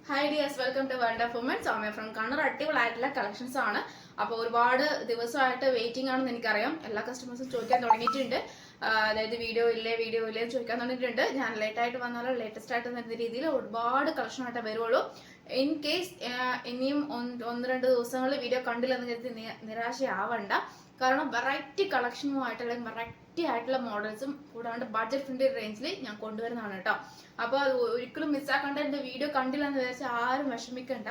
Hi dears, welcome to world of woman. Soumya from Kannur. അടിപൊളിയായിട്ടുള്ള collections ആണ്. അപ്പോൾ ഒരുപാട് ദിവസമായിട്ട് വെയിറ്റിംഗ് ആണെന്ന് എനിക്കറിയാം. എല്ലാ കസ്റ്റമേഴ്സും ചോദിക്കാൻ തുടങ്ങിയിട്ടുണ്ട്. അതായത് വീഡിയോ ഇല്ലേ എന്ന് ചോദിക്കാൻ തുടങ്ങിയിട്ടുണ്ട്. ഞാൻ ലേറ്റായിട്ട് വന്നാലും ലേറ്റസ്റ്റ് ആയിട്ട് വരുന്ന രീതിയിൽ ഒരുപാട് കളക്ഷനായിട്ട് വരുള്ളൂ. ഇൻ കേസ് ഇനിയും ഒന്ന് രണ്ട് ദിവസങ്ങളിൽ വീഡിയോ കണ്ടില്ലെന്ന് കരുതി നിരാശയാവണ്ട. കാരണം വെറൈറ്റി കളക്ഷനുമായിട്ട് അല്ലെങ്കിൽ വെറൈറ്റി ആയിട്ടുള്ള മോഡൽസും കൂടാണ്ട് ബഡ്ജറ്റ് ഫ്രണ്ട്ലി റേഞ്ചിൽ ഞാൻ കൊണ്ടുവരുന്നതാണ് കേട്ടോ. അപ്പോൾ അത് ഒരിക്കലും മിസ്സാക്കേണ്ട. എൻ്റെ വീഡിയോ കണ്ടില്ല എന്ന് വിചാരിച്ചാൽ ആരും വിഷമിക്കണ്ട.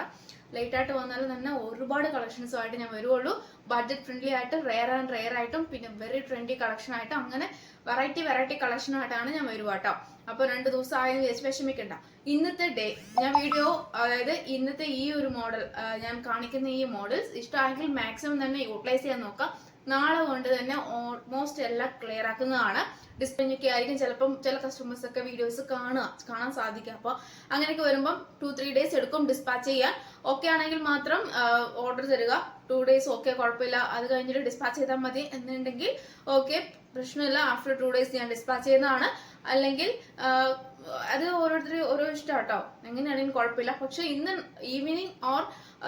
ലേറ്റ് ആയിട്ട് വന്നാലും തന്നെ ഒരുപാട് കളക്ഷൻസുമായിട്ട് ഞാൻ വരുള്ളൂ. ബഡ്ജറ്റ് ഫ്രണ്ട്ലി ആയിട്ട് റെയർ ആയിട്ടും പിന്നെ വെരി ട്രെൻഡി കളക്ഷൻ ആയിട്ടും അങ്ങനെ വെറൈറ്റി കളക്ഷനായിട്ടാണ് ഞാൻ വരുക കേട്ടോ. അപ്പോൾ 2 ദിവസം ആയെന്ന് വിചാരിച്ച് വിഷമിക്കണ്ട. ഇന്നത്തെ ഡേ ഞാൻ വീഡിയോ, അതായത് ഇന്നത്തെ ഈ ഒരു മോഡൽ ഞാൻ കാണിക്കുന്ന ഈ മോഡൽസ് ഇഷ്ടമായെങ്കിൽ മാക്സിമം തന്നെ യൂട്ടിലൈസ് ചെയ്യാൻ നോക്കാം. നാളെ കൊണ്ട് തന്നെ ഓൾമോസ്റ്റ് എല്ലാം ക്ലിയർ ആക്കുന്നതാണ്. ഡിസ്പ്ലേക്ക് ആയിരിക്കും ചിലപ്പം ചില കസ്റ്റമേഴ്സ് ഒക്കെ വീഡിയോസ് കാണാൻ സാധിക്കുക. അപ്പോൾ അങ്ങനെയൊക്കെ വരുമ്പം 2-3 ഡേയ്സ് എടുക്കും ഡിസ്പാച്ച് ചെയ്യാൻ. ഓക്കെ ആണെങ്കിൽ മാത്രം ഓർഡർ തരിക. 2 ഡേയ്സ് ഓക്കെ, കുഴപ്പമില്ല, അത് കഴിഞ്ഞിട്ട് ഡിസ്പാച്ച് ചെയ്താൽ മതി എന്നുണ്ടെങ്കിൽ ഓക്കെ, പ്രശ്നമില്ല. ആഫ്റ്റർ 2 ഡേയ്സ് ഞാൻ ഡിസ്പാച്ച് ചെയ്യുന്നതാണ്. അല്ലെങ്കിൽ അത് ഓരോരുത്തരും ഓരോ ഇഷ്ടം കേട്ടോ, എങ്ങനെയാണെങ്കിലും കുഴപ്പമില്ല. പക്ഷെ ഇന്ന് ഈവനിങ് ഓർ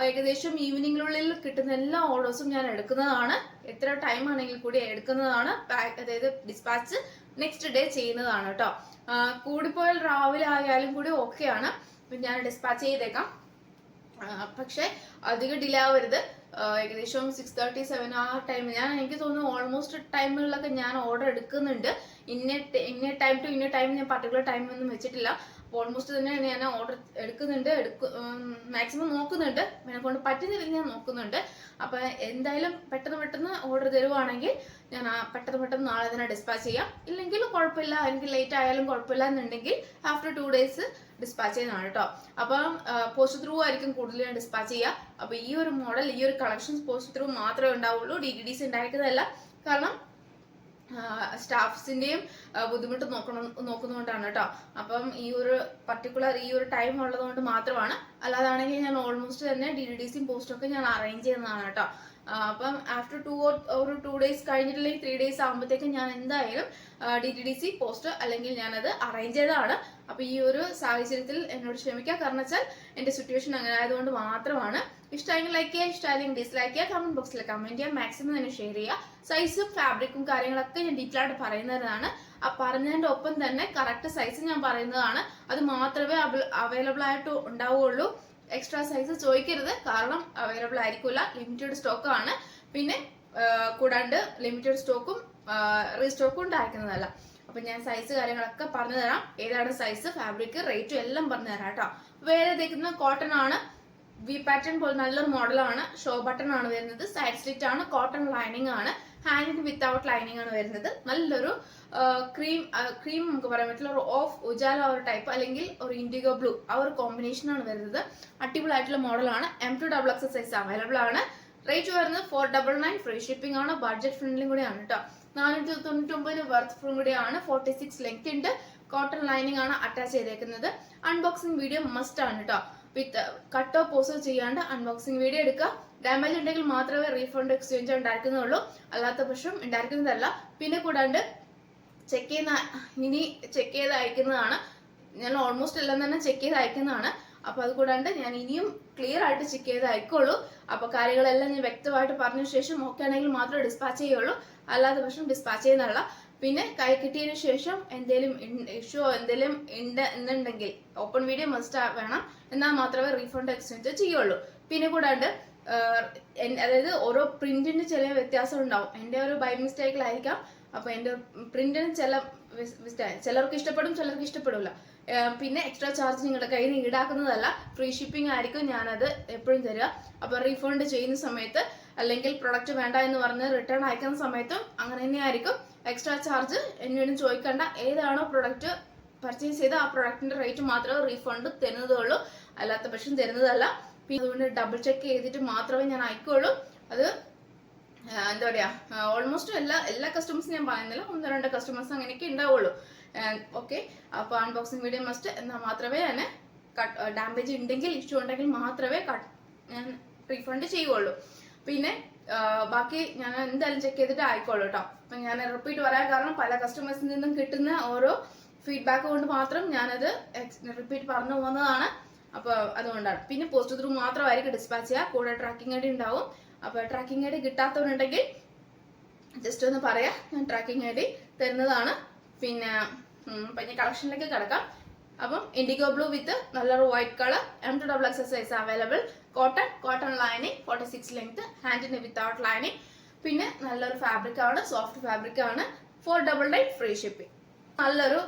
ഏകദേശം ഈവനിങ്ങിനുള്ളിൽ കിട്ടുന്ന എല്ലാ ഓർഡേഴ്സും ഞാൻ എടുക്കുന്നതാണ്. എത്ര ടൈം ആണെങ്കിൽ കൂടി എടുക്കുന്നതാണ്. അതായത് ഡിസ്പാച്ച് നെക്സ്റ്റ് ഡേ ചെയ്യുന്നതാണ് കേട്ടോ. കൂടിപ്പോയാൽ രാവിലെ ആയാലും കൂടി ഓക്കെയാണ്, ഞാൻ ഡിസ്പാച്ച് ചെയ്തേക്കാം. പക്ഷെ അധികം ഡിലേ ആവരുത്. ഏകദേശം 6:30-7 ആ ടൈം, എനിക്ക് തോന്നുന്നു ഓൾമോസ്റ്റ് ടൈമുകളിലൊക്കെ ഞാൻ ഓർഡർ എടുക്കുന്നുണ്ട്. ഇന്ന ടൈം ടു ഇന്ന ടൈം ഞാൻ പർട്ടിക്കുലർ ടൈം ഒന്നും വെച്ചിട്ടില്ല. ഓൾമോസ്റ്റ് തന്നെ ഞാൻ ഓർഡർ എടുക്കുന്നുണ്ട്, മാക്സിമം നോക്കുന്നുണ്ട്. എന്നെ കൊണ്ട് പറ്റുന്നില്ല ഞാൻ നോക്കുന്നുണ്ട്. അപ്പൊ എന്തായാലും പെട്ടെന്ന് ഓർഡർ തരുവാണെങ്കിൽ ഞാൻ പെട്ടെന്ന് നാളെ തന്നെ ഡിസ്പാച്ച് ചെയ്യാം. ഇല്ലെങ്കിൽ കുഴപ്പമില്ല, എനിക്ക് ലേറ്റ് ആയാലും കുഴപ്പമില്ല എന്നുണ്ടെങ്കിൽ ആഫ്റ്റർ 2 ഡേയ്സ് ഡിസ്പാച്ച് ചെയ്യുന്നതാണ് കേട്ടോ. അപ്പം പോസ്റ്റ് ത്രൂ ആയിരിക്കും കൂടുതൽ ഞാൻ ഡിസ്പാച്ച് ചെയ്യുക. അപ്പൊ ഈ ഒരു മോഡൽ, ഈ ഒരു കളക്ഷൻസ് പോസ്റ്റ് ത്രൂ മാത്രമേ ഉണ്ടാവുള്ളൂ. DTDC ഉണ്ടായിരിക്കുന്നതല്ല. കാരണം സ്റ്റാഫ്സിന്റെയും ബുദ്ധിമുട്ട് നോക്കുന്നതുകൊണ്ടാണ് കേട്ടോ. അപ്പം ഈ ഒരു പർട്ടിക്കുലർ ഈ ഒരു ടൈം ഉള്ളത് കൊണ്ട് മാത്രമാണ്. അല്ലാതാണെങ്കിൽ ഞാൻ ഓൾമോസ്റ്റ് തന്നെ DTDC പോസ്റ്റും ഒക്കെ ഞാൻ അറേഞ്ച് ചെയ്യുന്നതാണ് കേട്ടോ. അപ്പം ആഫ്റ്റർ 2 ഡേയ്സ് കഴിഞ്ഞിട്ടില്ലെങ്കിൽ 3 ഡേയ്സ് ആകുമ്പോഴത്തേക്കും ഞാൻ എന്തായാലും DTDC പോസ്റ്റ് അല്ലെങ്കിൽ ഞാനത് അറേഞ്ച് ചെയ്തതാണ്. അപ്പൊ ഈ ഒരു സാഹചര്യത്തിൽ എന്നോട് ക്ഷമിക്കുക. കാരണം വെച്ചാൽ എന്റെ സിറ്റുവേഷൻ അങ്ങനെ ആയതുകൊണ്ട് മാത്രമാണ്. ഇഷ്ടമെങ്കിൽ ലൈക്ക് ചെയ്യുക, ഇഷ്ടമായെങ്കിൽ ഡിസ്ലൈക്ക് ചെയ്യുക, കമന്റ് ബോക്സിൽ കമന്റ് ചെയ്യുക, മാക്സിമം തന്നെ ഷെയർ ചെയ്യുക. സൈസും ഫാബ്രിക്കും കാര്യങ്ങളൊക്കെ ഞാൻ ഡീറ്റെയിൽ ആയിട്ട് പറയുന്നതാണ്. ആ പറഞ്ഞതിന്റെ ഒപ്പം തന്നെ കറക്റ്റ് സൈസ് ഞാൻ പറയുന്നതാണ്. അത് മാത്രമേ അവൈലബിൾ ആയിട്ട് ഉണ്ടാവുകയുള്ളൂ. എക്സ്ട്രാ സൈസ് ചോദിക്കരുത്, കാരണം അവൈലബിൾ ആയിരിക്കില്ല. ലിമിറ്റഡ് സ്റ്റോക്ക് ആണ്. പിന്നെ കൂടാണ്ട് ലിമിറ്റഡ് സ്റ്റോക്കും റീസ്റ്റോക്കും ഉണ്ടായിരിക്കുന്നതല്ല. അപ്പൊ ഞാൻ സൈസ് കാര്യങ്ങളൊക്കെ പറഞ്ഞു തരാം. ഏതാണ് സൈസ്, ഫാബ്രിക്, റേറ്റും എല്ലാം പറഞ്ഞു തരാം കേട്ടോ. വേറെ തേക്കുന്ന കോട്ടൺ ആണ്. വി പാറ്റേൺ പോലെ നല്ലൊരു മോഡലാണ്. ഷോ ബട്ടൺ ആണ് വരുന്നത്. സൈഡ് സ്ലിറ്റ് ആണ്. കോട്ടൺ ലൈനിങ് ആണ്. ഹാൻഡിന് വിത്തൗട്ട് ലൈനിങ് ആണ് വരുന്നത്. നല്ലൊരു ക്രീം നമുക്ക് പറയാൻ പറ്റില്ല, ഒരു ഓഫ് ഉജാല ഒരു ടൈപ്പ്, അല്ലെങ്കിൽ ഒരു ഇൻഡിഗോ ബ്ലൂ, ആ ഒരു കോമ്പിനേഷൻ ആണ് വരുന്നത്. അടിപൊളിയായിട്ടുള്ള മോഡലാണ്. M2XX സൈസ് അവൈലബിൾ ആണ്. റേറ്റ് വരുന്നത് 499. ഫ്രീ ഷിപ്പിംഗ് ആണ്. ബഡ്ജറ്റ് ഫ്രണ്ട്ലിയും കൂടിയാണ് കേട്ടോ. 499 വർത്ത് ഫുൾ കൂടിയാണ്. 46 ലെങ്ത് ഉണ്ട്. കോട്ടൺ ലൈനിങ് ആണ് അറ്റാച്ച് ചെയ്തേക്കുന്നത്. അൺബോക്സിംഗ് വീഡിയോ മസ്റ്റ് ആണ് കേട്ടോ. വിത്ത് കട്ടോ പോസോ ചെയ്യാണ്ട് അൺബോക്സിംഗ് വീഡിയോ എടുക്കുക. ഡാമേജ് ഉണ്ടെങ്കിൽ മാത്രമേ റീഫണ്ട് എക്സ്ചേഞ്ച് ഉണ്ടായിരിക്കുന്നുള്ളൂ, അല്ലാത്ത പക്ഷം ഉണ്ടായിരിക്കുന്നതല്ല. പിന്നെ കൂടാണ്ട് ചെക്ക് ചെയ്ത് അയക്കുന്നതാണ്. ഞാൻ ഓൾമോസ്റ്റ് എല്ലാം തന്നെ ചെക്ക് ചെയ്ത് അയക്കുന്നതാണ്. അപ്പൊ അത് കൂടാണ്ട് ഞാൻ ഇനിയും ക്ലിയർ ആയിട്ട് ചെക്ക് ചെയ്ത് അയക്കുള്ളൂ. അപ്പൊ കാര്യങ്ങളെല്ലാം ഞാൻ വ്യക്തമായിട്ട് പറഞ്ഞ ശേഷം ഓക്കെ ആണെങ്കിൽ മാത്രമേ ഡിസ്പാച്ച് ചെയ്യുള്ളൂ, അല്ലാത്ത പക്ഷം ഡിസ്പാച്ച് ചെയ്യുന്നതല്ല. പിന്നെ കൈ കിട്ടിയതിനു ശേഷം എന്തെങ്കിലും ഇഷ്യൂ എന്തെങ്കിലും ഉണ്ട് എന്നുണ്ടെങ്കിൽ ഓപ്പൺ വീഡിയോ മസ്റ്റ് വേണം, എന്നാൽ മാത്രമേ റീഫണ്ട് എക്സ്ചേഞ്ച് ചെയ്യുള്ളൂ. പിന്നെ കൂടാണ്ട് അതായത് ഓരോ പ്രിന്റിന് ചില വ്യത്യാസം ഉണ്ടാവും. എൻ്റെ ഒരു ബൈ മിസ്റ്റേക്കിലായിരിക്കാം. അപ്പൊ എൻ്റെ പ്രിന്റിന് ചിലർക്ക് ഇഷ്ടപ്പെടും, ചിലർക്ക് ഇഷ്ടപ്പെടില്ല. പിന്നെ എക്സ്ട്രാ ചാർജ് നിങ്ങളുടെ കയ്യിൽ നിന്ന് ഈടാക്കുന്നതല്ല. ഫ്രീ ഷിപ്പിംഗ് ആയിരിക്കും ഞാനത് എപ്പോഴും തരിക. അപ്പൊ റീഫണ്ട് ചെയ്യുന്ന സമയത്ത് അല്ലെങ്കിൽ പ്രൊഡക്റ്റ് വേണ്ട എന്ന് പറഞ്ഞ് റിട്ടേൺ അയക്കുന്ന സമയത്തും അങ്ങനെ തന്നെയായിരിക്കും. എക്സ്ട്രാ ചാർജ് എന്നോടും ചോദിക്കേണ്ട. ഏതാണോ പ്രൊഡക്റ്റ് പർച്ചേസ് ചെയ്ത് ആ പ്രൊഡക്റ്റിന്റെ റേറ്റ് മാത്രമേ റീഫണ്ട് തരുന്നതുള്ളൂ, അല്ലാത്ത പക്ഷം തരുന്നതല്ല. പിന്നെ അതുകൊണ്ട് ഡബിൾ ചെക്ക് ചെയ്തിട്ട് മാത്രമേ ഞാൻ അയക്കുള്ളൂ. അത് എന്താ പറയാ, ഓൾമോസ്റ്റ് എല്ലാ കസ്റ്റമേഴ്സും ഞാൻ പറയുന്നില്ല, 1-2 കസ്റ്റമേഴ്സ് അങ്ങനെയൊക്കെ ഉണ്ടാവുള്ളൂ. ഓക്കെ, അപ്പൊ അൺബോക്സിംഗ് വീഡിയോ മസ്റ്റ്, എന്നാൽ മാത്രമേ ഞാൻ ഡാമേജ് ഉണ്ടെങ്കിൽ ഇഷ്യൂ ഉണ്ടെങ്കിൽ മാത്രമേ ഞാൻ റീഫണ്ട് ചെയ്യുള്ളൂ. പിന്നെ ബാക്കി ഞാൻ എന്തായാലും ചെക്ക് ചെയ്തിട്ട് ആയിക്കോളൂ കേട്ടോ. അപ്പൊ ഞാൻ റിപ്പീറ്റ് പറയാൻ കാരണം പല കസ്റ്റമേഴ്സിൽ നിന്നും കിട്ടുന്ന ഓരോ ഫീഡ്ബാക്ക് കൊണ്ട് മാത്രം ഞാനത് റിപ്പീറ്റ് പറഞ്ഞു പോകുന്നതാണ്. അപ്പോൾ അതുകൊണ്ടാണ്. പിന്നെ പോസ്റ്റ് ത്രൂ മാത്രമായിരിക്കും ഡിസ്പാച്ച് ചെയ്യുക, കൂടെ ട്രാക്കിംഗ് ഐ ഡി ഉണ്ടാവും. അപ്പോൾ ട്രാക്കിംഗ് ഐ ഡി കിട്ടാത്തവരുണ്ടെങ്കിൽ ജസ്റ്റ് ഒന്ന് പറയാം, ഞാൻ ട്രാക്കിംഗ് ഐ ഡി തരുന്നതാണ്. പിന്നെ കളക്ഷനിലേക്ക് കിടക്കാം. അപ്പം ഇൻഡിഗോ ബ്ലൂ വിത്ത് നല്ലൊരു white colour, M2XX size available, cotton lining, 46 length, ഹാൻഡിന് വിത്തൗട്ട് ലൈനിങ്. പിന്നെ നല്ലൊരു ഫാബ്രിക് ആണ്, സോഫ്റ്റ് ഫാബ്രിക് ആണ്, 499 ഫ്രീ ഷിപ്പിംഗ്. നല്ലൊരു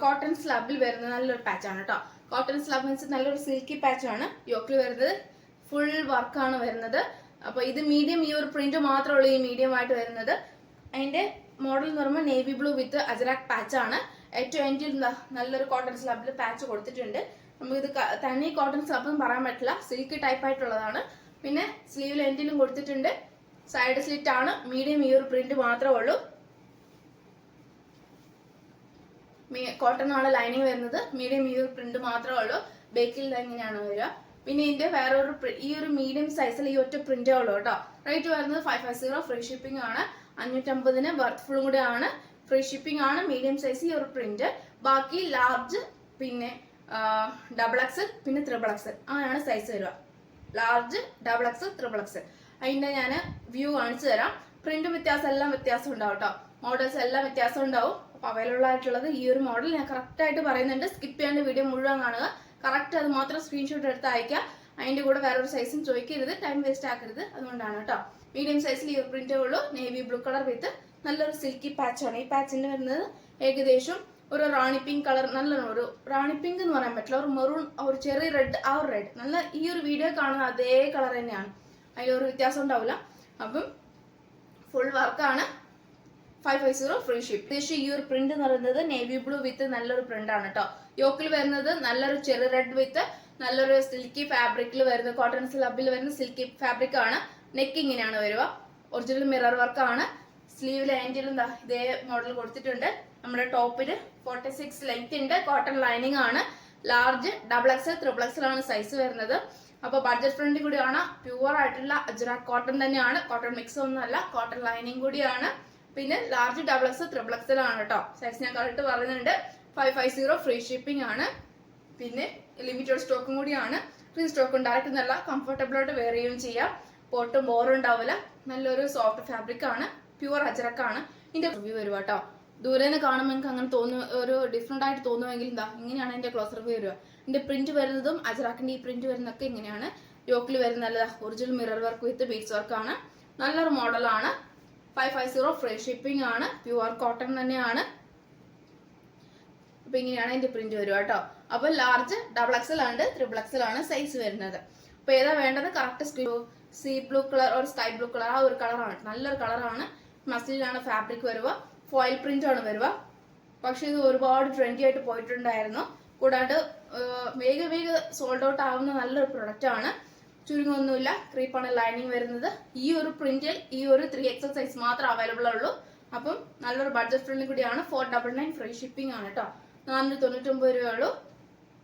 കോട്ടൺ സ്ലബിൽ വരുന്ന നല്ലൊരു പാച്ച് ആണ് കേട്ടോ. കോട്ടൺ സ്ലബ് മീൻസ് നല്ലൊരു സിൽക്കി പാച്ച് ആണ്. യോക്കിൽ വരുന്നത് ഫുൾ വർക്കാണ് വരുന്നത്. അപ്പോൾ ഇത് മീഡിയം, ഈ ഒരു പ്രിന്റ് മാത്രമേ ഉള്ളൂ ഈ മീഡിയം ആയിട്ട് വരുന്നത്. അതിന്റെ മോഡൽ എന്ന് പറയുമ്പോൾ നേവി ബ്ലൂ വിത്ത് അജറാക് പാച്ച് ആണ്. ഏറ്റവും എൻഡിൽ നല്ലൊരു കോട്ടൺ സ്ലബിൽ പാച്ച് കൊടുത്തിട്ടുണ്ട്. നമുക്കിത് തനി കോട്ടൺ സ്ലബ് എന്ന് പറയാൻ പറ്റില്ല, സിൽക്കി ടൈപ്പ് ആയിട്ടുള്ളതാണ്. പിന്നെ സ്ലീവിൽ എൻഡിലും കൊടുത്തിട്ടുണ്ട്, സൈഡ് സ്ലിറ്റ് ആണ്. മീഡിയം ഈ ഒരു പ്രിന്റ് മാത്രമേ ഉള്ളൂ. കോട്ടൺ ആണ് ലൈനിങ് വരുന്നത്, മീഡിയം ഈ ഒരു പ്രിന്റ് മാത്രമേ ഉള്ളൂ. ബേക്കിൽ എങ്ങനെയാണ് വരിക. പിന്നെ ഇതിന്റെ വേറൊരു ഈ ഒരു മീഡിയം സൈസിൽ ഈ ഒറ്റ പ്രിന്റേ ഉള്ളൂ കേട്ടോ. റേറ്റ് വരുന്നത് 550, ഫ്രീ ഷിപ്പിംഗ് ആണ്. 550 വർത്ത് കൂടെ ആണ്, ഫ്രീ ഷിപ്പിംഗ് ആണ്. മീഡിയം സൈസ് ഈ ഒരു പ്രിന്റ്. ബാക്കി ലാർജ്, പിന്നെ XXL, പിന്നെ XXL അങ്ങനെയാണ് സൈസ് വരിക. Large, XXL, XXL. അതിന്റെ ഞാൻ വ്യൂ കാണിച്ചു തരാം. പ്രിന്റും വ്യത്യാസം എല്ലാം വ്യത്യാസം ഉണ്ടാവും കേട്ടോ. മോഡൽസ് എല്ലാം വ്യത്യാസം ഉണ്ടാവും. അപ്പൊ അവൈലബിൾ ആയിട്ടുള്ളത് ഈ ഒരു മോഡൽ ഞാൻ കറക്റ്റ് ആയിട്ട് പറയുന്നുണ്ട്. സ്കിപ്പ് ചെയ്യാണ്ട് വീഡിയോ മുഴുവൻ കാണുക. കറക്റ്റ് അത് മാത്രം സ്ക്രീൻഷോട്ട് എടുത്ത് അയക്കുക. അതിന്റെ കൂടെ വേറൊരു സൈസും ചോദിക്കരുത്, ടൈം വേസ്റ്റ് ആക്കരുത്. അതുകൊണ്ടാണ് കേട്ടോ. മീഡിയം സൈസിൽ ഈ പ്രിന്റേ ഉള്ളൂ. നേവി ബ്ലൂ കളർ വിത്ത് നല്ലൊരു സിൽക്കി പാച്ചാണ്. ഈ പാച്ചിന്റെ വരുന്നത് ഏകദേശം ഒരു റാണി പിങ്ക് കളർ, നല്ലൊരു റാണി പിങ്ക് എന്ന് പറയാൻ പറ്റില്ല, ഒരു മെറൂൺ, ഒരു ചെറിയ റെഡ്, ആ ഒരു റെഡ് നല്ല ഈ ഒരു വീഡിയോ കാണുന്ന അതേ കളർ തന്നെയാണ്, അതിലൊരു വ്യത്യാസം ഉണ്ടാവില്ല. അപ്പം ഫുൾ വർക്കാണ്. 550 ഫ്രീ ഷിപ്പ്. ഏകദേശം ഈ ഒരു പ്രിന്റ് എന്ന് പറയുന്നത് നേവി ബ്ലൂ വിത്ത് നല്ലൊരു പ്രിന്റ് ആണ് കേട്ടോ. യോക്കിൽ വരുന്നത് നല്ലൊരു ചെറിയ റെഡ് വിത്ത് നല്ലൊരു സിൽക്കി ഫാബ്രിക്കിൽ വരുന്ന, കോട്ടൺ സ്ലബിൽ വരുന്ന സിൽക്കി ഫാബ്രിക് ആണ്. നെക്ക് ഇങ്ങനെയാണ് വരിക. ഒറിജിനൽ മിറർ വർക്ക് ആണ്. സ്ലീവിൽ ആൻഡിലും ഇതേ മോഡൽ കൊടുത്തിട്ടുണ്ട്. നമ്മുടെ ടോപ്പില് 46 ലെങ്ത് ഉണ്ട്, കോട്ടൺ ലൈനിങ് ആണ്. ലാർജ്, XXL, XXL ആണ് സൈസ് വരുന്നത്. അപ്പൊ ബഡ്ജറ്റ് ഫ്രണ്ട്ലി കൂടിയാണ്. പ്യുവർ ആയിട്ടുള്ള അജ്രാക് കോട്ടൺ തന്നെയാണ്, കോട്ടൺ മിക്സ് ഒന്നുമല്ല, കോട്ടൺ ലൈനിങ് കൂടിയാണ്. പിന്നെ ലാർജ്, XXL, XXL ആണ് കേട്ടോ. സൈസ് ഞാൻ കറക്റ്റ് പറയുന്നുണ്ട്. 550 ഫ്രീ ഷിപ്പിംഗ് ആണ്. പിന്നെ ലിമിറ്റഡ് സ്റ്റോക്കും കൂടിയാണ്. ഫ്രീ സ്റ്റോക്ക് ഉണ്ടായിരിക്കും നല്ല കംഫർട്ടബിൾ ആയിട്ട് വെയർ ചെയ്യുകയും ചെയ്യാം. പൊട്ടും ബോറും ഉണ്ടാവില്ല. നല്ലൊരു സോഫ്റ്റ് ഫാബ്രിക് ആണ്, പ്യുവർ അജറക്കാണ്. ഇതിന്റെ റിവ്യൂ വരിക കേട്ടോ. ദൂരെ നിന്ന് കാണുമ്പോൾ എനിക്ക് അങ്ങനെ ഒരു ഡിഫറെന്റ് ആയിട്ട് തോന്നുമെങ്കിൽ ഇങ്ങനെയാണ് എന്റെ ക്ലോസ് റിവ്യൂ വരിക. ഇതിന്റെ പ്രിന്റ് വരുന്നതും അജറാക്കിന്റെ ഈ പ്രിന്റ് വരുന്നതൊക്കെ ഇങ്ങനെയാണ്. യോക്കിൽ വരുന്ന നല്ല original mirror work with beads work ആണ്. നല്ലൊരു മോഡലാണ്. 550 ഫ്രീ ഷിപ്പിംഗ് ആണ്. പ്യുവർ കോട്ടൺ തന്നെയാണ്. അപ്പൊ ഇങ്ങനെയാണ് അതിന്റെ പ്രിന്റ് വരിക കേട്ടോ. അപ്പൊ ലാർജ്, XXL ആണ്, XXL ആണ് സൈസ് വരുന്നത്. അപ്പൊ ഏതാ വേണ്ടത് കറക്റ്റ് സീ ബ്ലൂ കളർ ഒരു സ്കൈ ബ്ലൂ കളർ, ആ ഒരു കളറാണ്. നല്ലൊരു കളറാണ്. മസ്ലിനാണ് ഫാബ്രിക് വരിക. ഫോയിൽ പ്രിന്റ് ആണ് വരിക. പക്ഷെ ഇത് ഒരുപാട് ട്രെൻഡി ആയിട്ട് പോയിട്ടുണ്ടായിരുന്നു. കൂടാണ്ട് വേഗം സോൾഡ് ഔട്ട് ആവുന്ന നല്ലൊരു പ്രൊഡക്റ്റ് ആണ്. ചുരുങ്ങൊന്നുമില്ല. ക്രീപ്പാണ് ലൈനിങ് വരുന്നത്. ഈ ഒരു പ്രിന്റിൽ ഈ ഒരു 3XL സൈസ് മാത്രം അവൈലബിൾ ഉള്ളൂ. അപ്പം നല്ലൊരു ബഡ്ജറ്റ് ഫ്രണ്ട്ലി കൂടിയാണ്. 499 ഫ്രീ ഷിപ്പിംഗ് ആണ് കേട്ടോ. 499 രൂപയുള്ളൂ.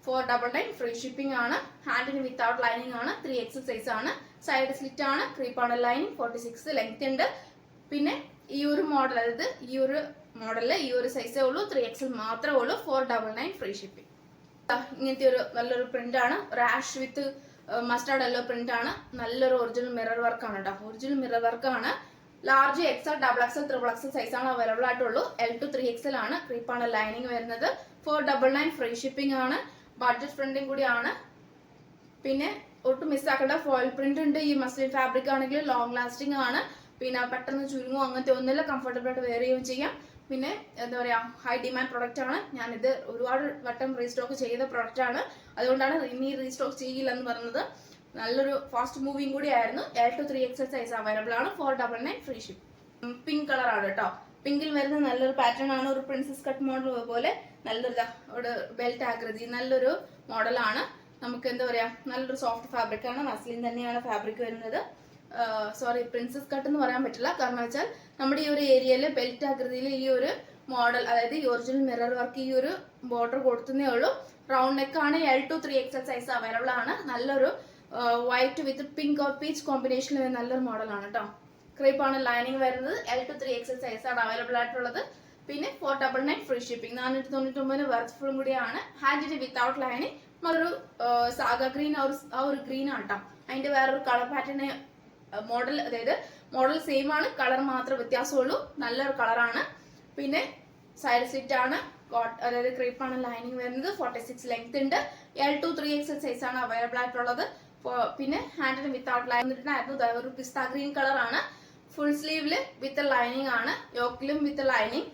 499 ഫ്രീ ഷിപ്പിംഗ് ആണ്. ഹാൻഡിന് വിത്തൗട്ട് ലൈനിങ് ആണ്. 3XL സൈസ് ആണ്. സൈഡ് സ്ലിറ്റ് ആണ്. ക്രീപ്പാണ് ലൈനിങ്. 46 ലെങ്ത് ഉണ്ട്. പിന്നെ ഈ ഒരു മോഡൽ, അതായത് ഈ ഒരു മോഡലില് ഈ ഒരു സൈസേ ഉള്ളൂ. 3XL മാത്രമേ ഉള്ളൂ. 499 ഫ്രീ ഷിപ്പിംഗ്. ഇങ്ങനത്തെ ഒരു നല്ലൊരു പ്രിന്റ് ആണ്. ഒരു ആഷ് വിത്ത് മസ്റ്റാർഡ് യെല്ലോ പ്രിന്റ് ആണ്. നല്ലൊരു ഒറിജിനൽ മിറർ വർക്ക് ആണ് കേട്ടോ. ഒറിജിനൽ മിറർ വർക്ക് ആണ്. Large, XL, XXL, XXL size ആണ് അവൈലബിൾ ആയിട്ടുള്ളൂ. L to 3XL ആണ്. ക്രീപ്പാണ് ലൈനിങ് വരുന്നത്. 499 ഫ്രീ ഷിപ്പിംഗ് ആണ്. ബഡ്ജറ്റ് ഫ്രണ്ടും കൂടിയാണ്. പിന്നെ ഒട്ടും മിസ്സാക്കേണ്ട ഫോയിൽ പ്രിന്റ് ഉണ്ട്. ഈ മസ്ലിൻ ഫാബ്രിക് ആണെങ്കിൽ ലോങ് ലാസ്റ്റിംഗ് ആണ്. പിന്നെ പെട്ടെന്ന് ചുരുങ്ങോ അങ്ങനത്തെ ഒന്നുമില്ല. കംഫർട്ടബിൾ ആയിട്ട് വെയർ ചെയ്യുകയും ചെയ്യാം. പിന്നെ എന്താ പറയാ, ഹൈ ഡിമാൻഡ് പ്രൊഡക്റ്റ് ആണ്. ഞാനിത് ഒരുപാട് വട്ടം റീസ്റ്റോക്ക് ചെയ്ത പ്രൊഡക്റ്റ് ആണ്. അതുകൊണ്ടാണ് ഇനി റീസ്റ്റോക്ക് ചെയ്യില്ല എന്ന് പറഞ്ഞത്. നല്ലൊരു ഫാസ്റ്റ് മൂവിങ് കൂടി ആയിരുന്നു. L to 3XL size available ആണ്. 499 ഫ്രീ ഷിപ്പ്. പിങ്ക് കളർ ആണ് കേട്ടോ. പിങ്കിൽ വരുന്ന നല്ലൊരു പാറ്റേൺ ആണ്. ഒരു പ്രിൻസസ് കട്ട് മോഡൽ പോലെ നല്ലൊരു ബെൽറ്റ് ആകൃതി, നല്ലൊരു മോഡലാണ്. നമുക്ക് എന്താ പറയാ, നല്ലൊരു സോഫ്റ്റ് ഫാബ്രിക് ആണ്. മസ്ലിൻ തന്നെയാണ് ഫാബ്രിക് വരുന്നത്. സോറി, പ്രിൻസസ് കട്ട് എന്ന് പറയാൻ പറ്റില്ല. കാരണം വെച്ചാൽ നമ്മുടെ ഈ ഒരു ഏരിയയിൽ ബെൽറ്റ് ആകൃതിയിൽ ഈ ഒരു മോഡൽ, അതായത് ഈ ഒറിജിനൽ മിറർ വർക്ക് ഈ ഒരു ബോർഡർ കൊടുത്തേ ഉള്ളൂ. റൗണ്ട് നെക്ക് ആണ്. L to 3XL size available ആണ്. നല്ലൊരു white with pink or peach കോമ്പിനേഷനിൽ വരുന്ന നല്ലൊരു മോഡലാണ് കേട്ടോ. ക്രീപ്പാണ് ലൈനിങ് വരുന്നത്. L to 3XL സൈസ് ആണ് അവൈലബിൾ ആയിട്ടുള്ളത്. പിന്നെ 499 ഫ്രീ ഷിപ്പിംഗ്. 499 വർത്ത് ഫുള്ളും കൂടിയാണ്. ഹാൻഡിന് വിത്തൗട്ട് ലൈനിങ്. ഒരു സാഗ ഗ്രീൻ ആ ഒരു ഗ്രീൻ ആണ് കേട്ടോ. അതിന്റെ വേറൊരു കളർ പാറ്റേൺ മോഡൽ, അതായത് മോഡൽ സെയിം ആണ്, കളർ മാത്രം വ്യത്യാസമുള്ളൂ. നല്ലൊരു കളറാണ്. പിന്നെ സൈഡ് സ്ലിറ്റ് ആണ്, അതായത് ക്രീപ്പാണ് ലൈനിങ് വരുന്നത്. 46 ലെങ്ത് ഉണ്ട്. L2 3XL സൈസ് ആണ് അവൈലബിൾ ആയിട്ടുള്ളത്. പിന്നെ ഹാൻഡിന് വിത്തൗട്ട് ലൈൻ വന്നിട്ടുണ്ടായിരുന്നു. ഒരു പിസ്ത ഗ്രീൻ കളറാണ്. ഫുൾ സ്ലീവില് വിത്ത് ലൈനിങ് ആണ്, യോക്കിലും വിത്ത് ലൈനിങ്,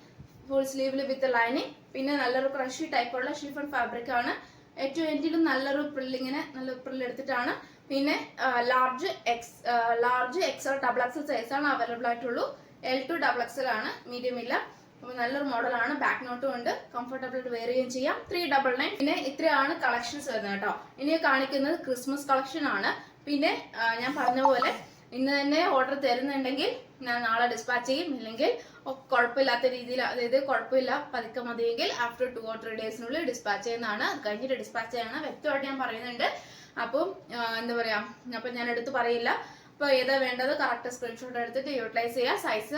ഫുൾ സ്ലീവില് വിത്ത് ലൈനിങ്. പിന്നെ നല്ലൊരു ക്രഷി ടൈപ്പുള്ള ഷിഫൺ ഫാബ്രിക് ആണ്. ഏറ്റവും എൻഡിലും നല്ലൊരു പ്രില്ലിങ്ങനെ നല്ല പ്രില്ല് എടുത്തിട്ടാണ്. പിന്നെ large XL double XL size ആണ് അവൈലബിൾ ആയിട്ടുള്ളൂ. L2 ഡബിൾ XL ആണ്, മീഡിയം ഇല്ല. അപ്പൊ നല്ലൊരു മോഡലാണ്. ബാക്ക് നോട്ടും ഉണ്ട്, കംഫർട്ടബിൾ ആയിട്ട് വെയർ ചെയ്യാൻ ചെയ്യാം. 399. പിന്നെ ഇത്രയാണ് കളക്ഷൻസ് വരുന്നത് കേട്ടോ. ഇനി കാണിക്കുന്നത് ക്രിസ്മസ് കളക്ഷൻ ആണ്. പിന്നെ ഞാൻ പറഞ്ഞ പോലെ ഇന്ന് തന്നെ ഓർഡർ തരുന്നുണ്ടെങ്കിൽ ഞാൻ നാളെ ഡിസ്പാച്ച് ചെയ്യും. ഇല്ലെങ്കിൽ കുഴപ്പമില്ലാത്ത രീതിയിൽ, അതായത് കുഴപ്പമില്ല പതുക്കെ മതിയെങ്കിൽ ആഫ്റ്റർ 2 or 3 ഡേയ്സിനുള്ളിൽ ഡിസ്പാച്ച് ചെയ്യുന്നതാണ്. അത് കഴിഞ്ഞിട്ട് ഡിസ്പാച്ച് ചെയ്യണം, വ്യക്തമായിട്ട് ഞാൻ പറയുന്നുണ്ട്. അപ്പം എന്താ പറയാ, അപ്പൊ ഞാൻ എടുത്ത് പറയില്ല. അപ്പൊ ഏതാ വേണ്ടത് കറക്റ്റ് സ്ക്രീൻഷോട്ട് എടുത്തിട്ട് യൂട്ടിലൈസ് ചെയ്യുക. സൈസ്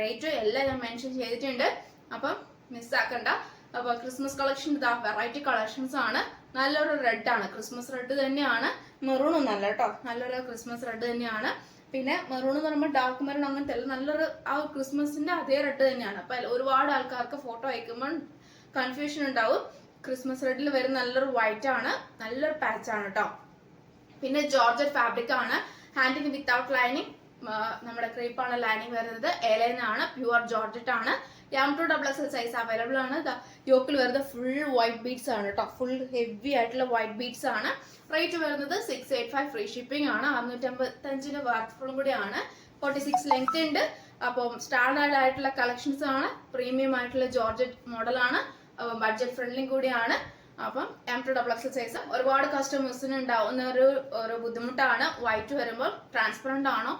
റേറ്റ് എല്ലാം ഞാൻ മെൻഷൻ ചെയ്തിട്ടുണ്ട്, അപ്പം മിസ്സാക്കണ്ട. അപ്പൊ ക്രിസ്മസ് കളക്ഷൻ ഇതാ വെറൈറ്റി കളക്ഷൻസ് ആണ്. നല്ലൊരു റെഡ് ആണ്, ക്രിസ്മസ് റെഡ് തന്നെയാണ്, മെറൂണും നല്ല കേട്ടോ, നല്ലൊരു ക്രിസ്മസ് റെഡ് തന്നെയാണ്. പിന്നെ മെറൂൺ എന്ന് പറയുമ്പോൾ ഡാർക്ക് മെറൂൺ അങ്ങനത്തെ നല്ലൊരു ആ ക്രിസ്മസിന്റെ അതേ റെഡ് തന്നെയാണ്. അപ്പൊ ഒരുപാട് ആൾക്കാർക്ക് ഫോട്ടോ അയക്കുമ്പോൾ കൺഫ്യൂഷൻ ഉണ്ടാവും. ക്രിസ്മസ് റെഡിൽ വരുന്ന നല്ലൊരു വൈറ്റ് ആണ്, നല്ലൊരു പാച്ച് ആണ് കേട്ടോ. പിന്നെ ജോർജറ്റ് ഫാബ്രിക് ആണ്, ഹാൻഡിന് വിത്തൗട്ട് ലൈനിങ്, നമ്മുടെ ക്രീപ്പാണ് ലൈനിങ് വരുന്നത്. എലൈൻ ആണ്, പ്യുവർ ജോർജറ്റ് ആണ്. M2 double XL size available ആണ്. യോക്കിൽ വരുന്നത് ഫുൾ വൈറ്റ് ബീഡ്സ് ആണ് കേട്ടോ, ഫുൾ ഹെവി ആയിട്ടുള്ള വൈറ്റ് ബീഡ്സ് ആണ്. റേറ്റ് വരുന്നത് 685, ഫ്രീ ഷിപ്പിംഗ് ആണ്. 655 വർക്ക്ഫുള്ളും കൂടിയാണ്. 46 ലെങ്ത് ഉണ്ട്. അപ്പം സ്റ്റാൻഡേർഡ് ആയിട്ടുള്ള കളക്ഷൻസ് ആണ്, പ്രീമിയം ആയിട്ടുള്ള ജോർജറ്റ് മോഡലാണ്, ബഡ്ജറ്റ് ഫ്രണ്ട്ലി കൂടിയാണ്. അപ്പം M2 ഡബിൾ XL സൈസ് ഒരുപാട് കസ്റ്റമേഴ്സിന് ഉണ്ടാവുന്ന ഒരു ബുദ്ധിമുട്ടാണ്. വൈറ്റ് വരുമ്പോൾ ട്രാൻസ്പെറന്റ് ആണോ,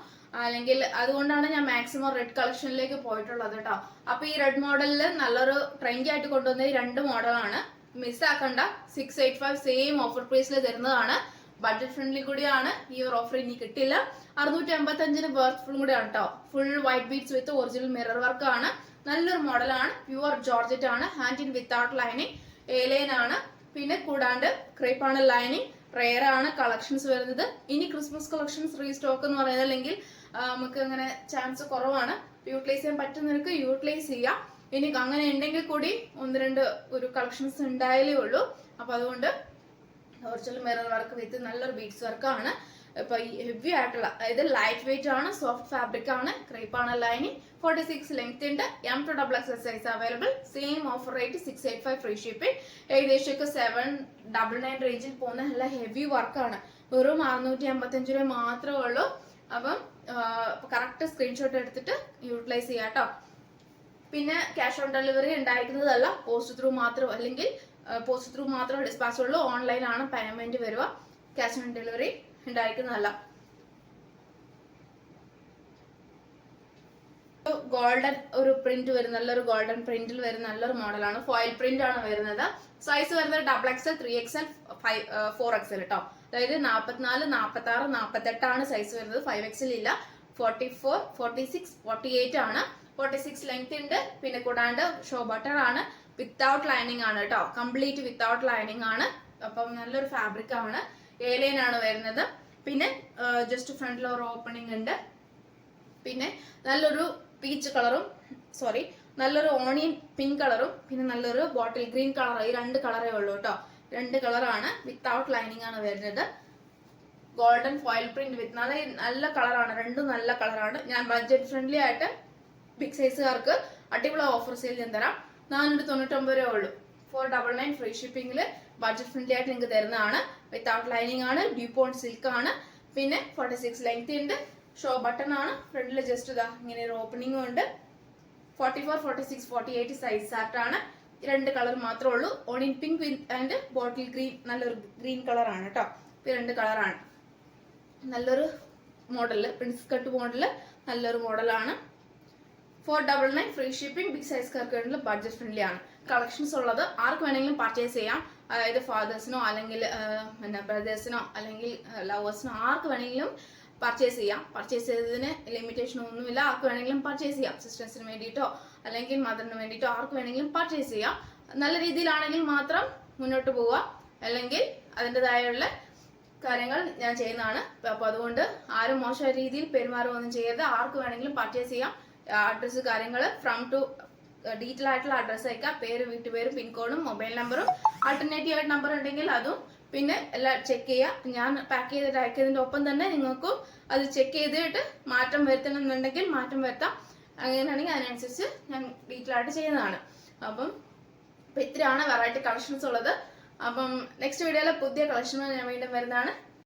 അല്ലെങ്കിൽ അതുകൊണ്ടാണ് ഞാൻ മാക്സിമം റെഡ് കളക്ഷനിലേക്ക് പോയിട്ടുള്ളത് കേട്ടോ. അപ്പൊ ഈ റെഡ് മോഡലിൽ നല്ലൊരു ട്രെൻഡി ആയിട്ട് കൊണ്ടുവന്ന ഈ 2 മോഡലാണ്, മിസ്സാക്കണ്ട. 685 സെയിം ഓഫർ പ്രൈസിൽ തരുന്നതാണ്, ബഡ്ജറ്റ് ഫ്രണ്ട്ലി കൂടിയാണ്. ഈ ഒരു ഓഫർ ഇനി കിട്ടില്ല. 655 വർക്ക്ഫുൾ കൂടിയാണ് കേട്ടോ. ഫുൾ വൈറ്റ് ബീഡ്സ് വിത്ത് ഒറിജിനൽ മിറർ വർക്ക് ആണ്. നല്ലൊരു മോഡലാണ്, പ്യുവർ ജോർജറ്റ് ആണ്, ഹാൻഡിൻ വിത്തൗട്ട് ലൈനിങ്, എലൈൻ ആണ്. പിന്നെ കൂടാണ്ട് ക്രേപ്പാണ് ലൈനിങ്. റെയർ ആണ് കളക്ഷൻസ് വരുന്നത്. ഇനി ക്രിസ്മസ് കളക്ഷൻസ് റീസ്റ്റോക്ക് എന്ന് പറയുന്നത് അല്ലെങ്കിൽ നമുക്ക് അങ്ങനെ ചാൻസ് കുറവാണ്. യൂട്ടിലൈസ് ചെയ്യാൻ പറ്റുന്നവർക്ക് യൂട്ടിലൈസ് ചെയ്യാം. ഇനി അങ്ങനെ ഉണ്ടെങ്കിൽ കൂടി 1-2 ഒരു കളക്ഷൻസ് ഉണ്ടായാലേ ഉള്ളൂ. അപ്പൊ അതുകൊണ്ട് ഒറിജിനൽ മിറർ വർക്ക് വിത്ത് നല്ലൊരു ബീഡ്സ് വർക്കാണ്. ഇപ്പൊ ഹെവി ആയിട്ടുള്ള, അതായത് ലൈറ്റ് വെയിറ്റ് ആണ്, സോഫ്റ്റ് ഫാബ്രിക് ആണ്, ക്രേപ്പാണ് ലൈനിങ്. 46 ലെങ്ത് ഉണ്ട്. M2 double XL size available. Same offer rate 685, free shipping. ഏകദേശം 799 റേഞ്ചിൽ പോകുന്ന നല്ല ഹെവി വർക്കാണ്. വെറും 685 രൂപ മാത്രമേ ഉള്ളൂ. അപ്പം കറക്റ്റ് സ്ക്രീൻഷോട്ട് എടുത്തിട്ട് യൂട്ടിലൈസ് ചെയ്യാം കേട്ടോ. പിന്നെ ക്യാഷ് ഓൺ ഡെലിവറി ഉണ്ടായിരിക്കുന്നതല്ല, പോസ്റ്റ് ത്രൂ മാത്രം, അല്ലെങ്കിൽ പോസ്റ്റ് ത്രൂ മാത്രമേ ഡിസ്പാച്ച് ഉള്ളൂ. ഓൺലൈനാണ് പേയ്മെന്റ് വരിക, ക്യാഷ് ഓൺ ഡെലിവറി ഉണ്ടായിരിക്കുന്നതല്ല. ഗോൾഡൻ ഒരു പ്രിന്റ് വരുന്ന നല്ലൊരു ഗോൾഡൻ പ്രിന്റിൽ വരുന്ന നല്ലൊരു മോഡലാണ്. ഫോയിൽ പ്രിന്റ് ആണ് വരുന്നത്. സൈസ് വരുന്നത് ഡബിൾ XL, 3XL, 4XL കേട്ടോ. അതായത് 44, 46, 48 ആണ് സൈസ് വരുന്നത്. 5XL ഇല്ല. 44, 46, 48 ആണ്. 46 ലെങ്ത് ഉണ്ട്. പിന്നെ കൂടാണ്ട് ഷോ ബട്ടൺ ആണ്, വിത്തൗട്ട് ലൈനിങ് ആണ് കേട്ടോ, കംപ്ലീറ്റ് വിത്തൗട്ട് ലൈനിങ് ആണ്. അപ്പം നല്ലൊരു ഫാബ്രിക് ആണ്. എലൈൻ ആണ് വരുന്നത്. പിന്നെ ജസ്റ്റ് ഫ്രണ്ടിൽ ഒരു ഓപ്പണിംഗ് ഉണ്ട്. പിന്നെ നല്ലൊരു പീച്ച് കളറും, നല്ലൊരു ഓണിയൻ പിങ്ക് കളറും, പിന്നെ നല്ലൊരു ബോട്ടിൽ ഗ്രീൻ കളർ, ഈ 2 കളറേ ഉള്ളൂ കേട്ടോ. 2 കളറാണ്, വിത്തൗട്ട് ലൈനിങ് ആണ് വരുന്നത്. ഗോൾഡൻ ഫോയിൽ പ്രിന്റ് വിത്ത് നല്ല കളറാണ്, 2 നല്ല കളറാണ്. ഞാൻ ബഡ്ജറ്റ് ഫ്രണ്ട്ലി ആയിട്ട് ബിഗ് സൈസുകാർക്ക് അടിപൊളി ഓഫർ സെയിൽ ഞാൻ തരാം. 499 രൂപ ഉള്ളൂ. 499 ഫ്രീ ഷിപ്പിംഗിൽ ബഡ്ജറ്റ് ഫ്രണ്ട്ലി ആയിട്ട് നിങ്ങൾക്ക് തരുന്നതാണ്. വിത്തൗട്ട് ലൈനിങ് ആണ്, ഡ്യൂപോൺ സിൽക്ക് ആണ്. പിന്നെ 46 ലെങ്ത് ഉണ്ട്. ഷോ ബട്ടൺ ആണ്. ഫ്രണ്ടിൽ ജസ്റ്റ് ഇതാ ഇങ്ങനെ ഒരു ഓപ്പണിംഗും ഉണ്ട്. 44, 46, 48 സൈസ് ചാർട്ട് ആണ്. 2 കളർ മാത്രമേ ഉള്ളൂ. Onion pink and bottle green, നല്ലൊരു ഗ്രീൻ കളർ ആണ് കേട്ടോ. 2 കളറാണ്. നല്ലൊരു മോഡല്, പ്രിൻസ് കട്ട് മോഡല്, നല്ലൊരു മോഡലാണ്. 499 ഫ്രീ ഷിപ്പിംഗ്. ബിഗ് സൈസ്കാർക്ക് വേണ്ടി ബഡ്ജറ്റ് ഫ്രണ്ട്ലി ആണ്. കളക്ഷൻസ് ഉള്ളത് ആർക്ക് വേണമെങ്കിലും പർച്ചേസ് ചെയ്യാം. അതായത് ഫാദേഴ്സിനോ അല്ലെങ്കിൽ ബ്രദേഴ്സിനോ അല്ലെങ്കിൽ ലവേഴ്സിനോ ആർക്ക് വേണമെങ്കിലും പർച്ചേസ് ചെയ്യാം. പർച്ചേസ് ചെയ്തതിന് ലിമിറ്റേഷൻ ഒന്നുമില്ല. ആർക്ക് വേണമെങ്കിലും പർച്ചേസ് ചെയ്യാം. സിസ്റ്റേഴ്സിന് വേണ്ടിയിട്ടോ അല്ലെങ്കിൽ മദറിന് വേണ്ടിയിട്ടോ ആർക്ക് വേണമെങ്കിലും പർച്ചേസ് ചെയ്യാം. നല്ല രീതിയിലാണെങ്കിൽ മാത്രം മുന്നോട്ട് പോവുക, അല്ലെങ്കിൽ അതിൻ്റെതായുള്ള കാര്യങ്ങൾ ഞാൻ ചെയ്യുന്നതാണ്. അപ്പോൾ അതുകൊണ്ട് ആരും മോശമായ രീതിയിൽ പെരുമാറുകയൊന്നും ചെയ്യരുത്. ആർക്ക് വേണമെങ്കിലും പർച്ചേസ് ചെയ്യാം. അഡ്രസ്സ് കാര്യങ്ങൾ ഫ്രം ടു ഡീറ്റെയിൽ ആയിട്ടുള്ള അഡ്രസ്സ് അയക്കാം. പേര്, വീട്ടുപേരും, പിൻകോഡും, മൊബൈൽ നമ്പറും, ആൾട്ടർനേറ്റീവ് ആയിട്ട് നമ്പർ ഉണ്ടെങ്കിൽ അതും, പിന്നെ എല്ലാം ചെക്ക് ചെയ്യുക. ഞാൻ പാക്ക് ചെയ്തിട്ട് അയക്കുന്നതിൻ്റെ ഒപ്പം തന്നെ നിങ്ങൾക്കും അത് ചെക്ക് ചെയ്തിട്ട് മാറ്റം വരുത്തണമെന്നുണ്ടെങ്കിൽ മാറ്റം വരുത്താം. അങ്ങനെയാണെങ്കിൽ അതിനനുസരിച്ച് ഞാൻ ഡീറ്റെയിൽ ആയിട്ട് ചെയ്യുന്നതാണ്. അപ്പം ഇത്രയാണ് വെറൈറ്റി കളക്ഷൻസ് ഉള്ളത്. അപ്പം നെക്സ്റ്റ് വീഡിയോയിൽ പുതിയ കളക്ഷനുകൾ ഞാൻ വീണ്ടും വരുന്നതാണ്.